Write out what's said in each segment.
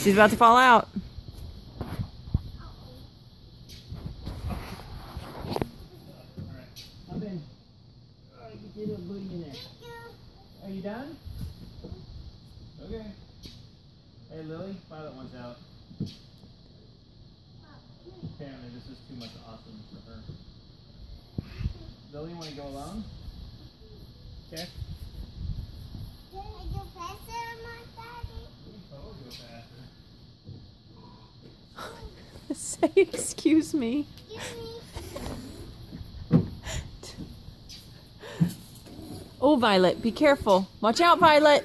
She's about to fall out. Hop in. Oh, get your little booty in there. Are you done? Okay. Hey, Lily, Violet wants out. Apparently, this is too much awesome for her. Lily, want to go alone? Okay. Can I go faster, my daddy? We can totally go faster. Say excuse me. Oh, Violet, be careful. Watch out, Violet.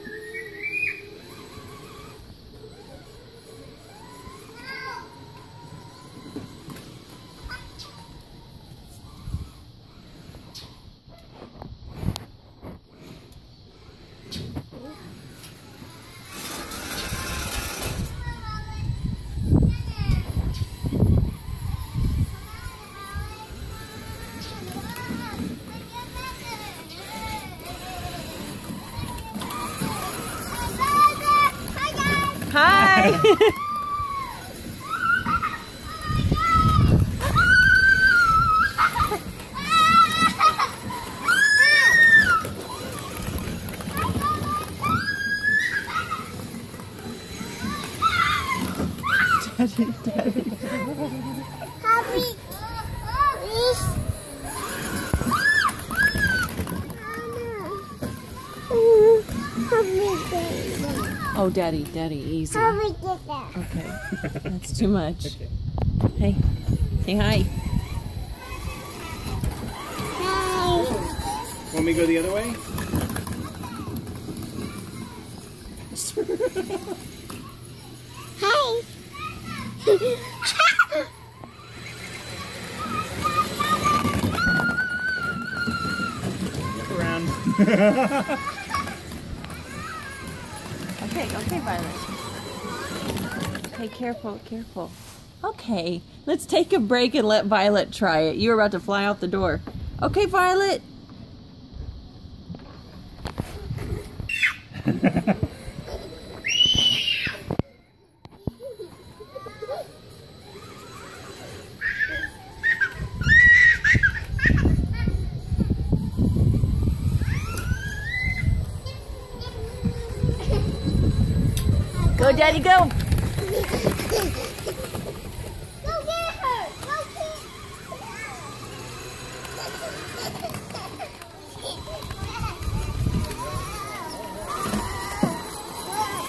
Hi. Daddy. Happy. Oh, Daddy, easy. Happy get that. Okay, that's too much. Okay. Hey, say hi. Hi. Want me to go the other way? Hi. Look around. Okay, Violet. Okay, careful. Okay, let's take a break and let Violet try it. You were about to fly out the door. Okay, Violet. Go, Daddy, go. Go get her. Go get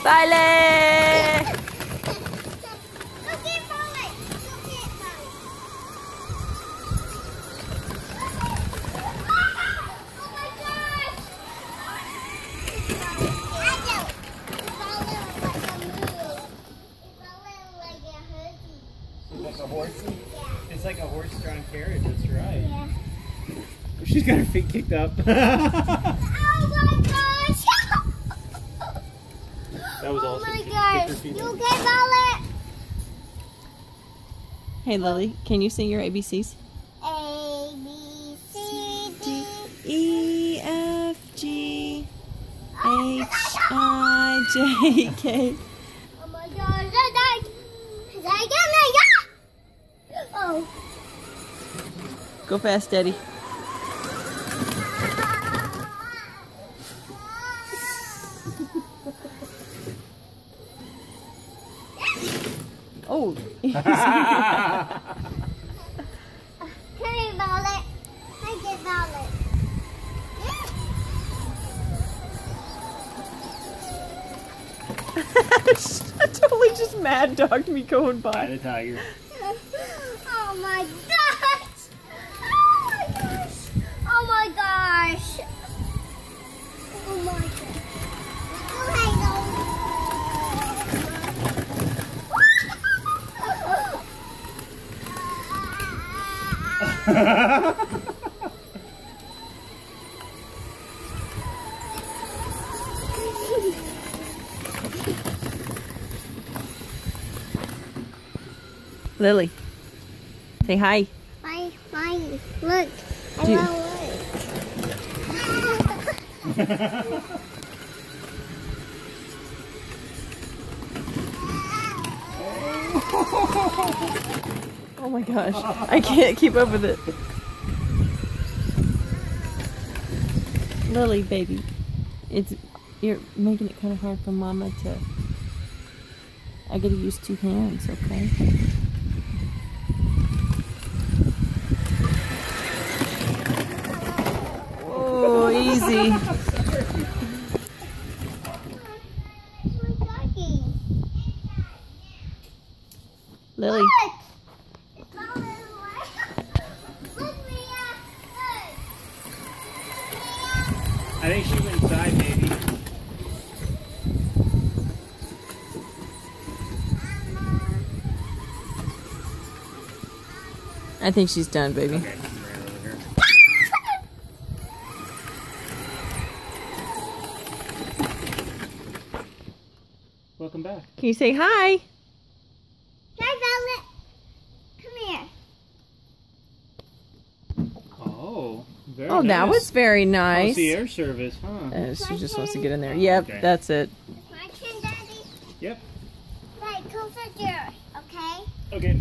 Violet. Go get Violet. Go get Violet. Oh my gosh. Like a horse? It's like a horse-drawn carriage, that's right. Yeah. She's got her feet kicked up. Oh my gosh! That was Oh awesome. my She kicked gosh! her feet You up. okay, Violet? Hey, Lily, can you sing your ABCs? A, B, C, D. E, F, G, H, I, J, K. Oh my gosh! Oh. Go fast, Daddy. Oh. Come here, Violet. I get Violet. I totally just mad dogged me going by. The tiger. Oh my gosh! Oh my gosh! Oh my gosh! Oh my gosh! Lily, say hi. Mine. Look. I Do you- want look. Oh my gosh. I can't keep up with it. Lily, baby. You're making it kind of hard for Mama to... I gotta use 2 hands, okay? Oh, easy. Lily. I think she went inside, maybe. I think she's done, baby. Okay, she's right over here. Welcome back. Can you say hi? Hi, Violet. Come here. Oh, very Oh, nice. that was very nice. Concierge service, huh? She just wants to get in there. Yep, Okay. that's it. My turn, Daddy. Yep. Right, close the door, okay? Okay.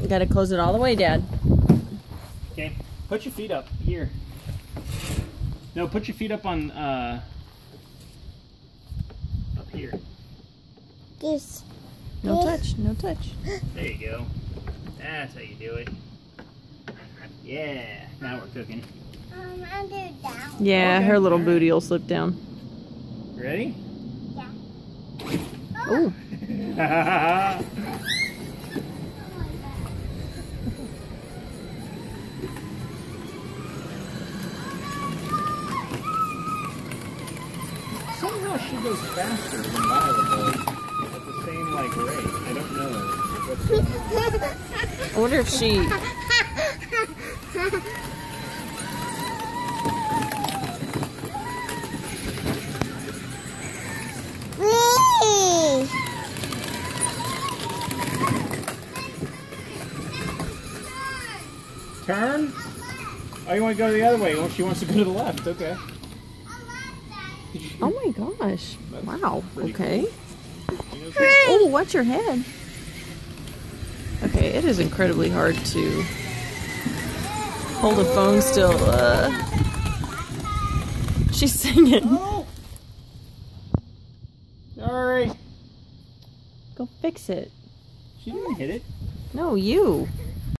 You gotta close it all the way, Dad. Okay. Put your feet up here. No, put your feet up on up here. This. No touch, no touch. There you go. That's how you do it. Yeah. Now we're cooking. I'll do it down. Yeah, Okay, her little alright. booty will slip down. Ready? Yeah. Ooh. Somehow she goes faster than Violet does. At the same like rate. I don't know what's going on. I wonder if she... Whee! Turn? Oh, you want to go the other way? She wants to go to the left. Okay. Oh my gosh. Wow. Pretty Okay. Oh, watch your head. Okay, it is incredibly hard to hold a phone still. She's singing. Oh! Sorry. Go fix it. She didn't hit it. No, you.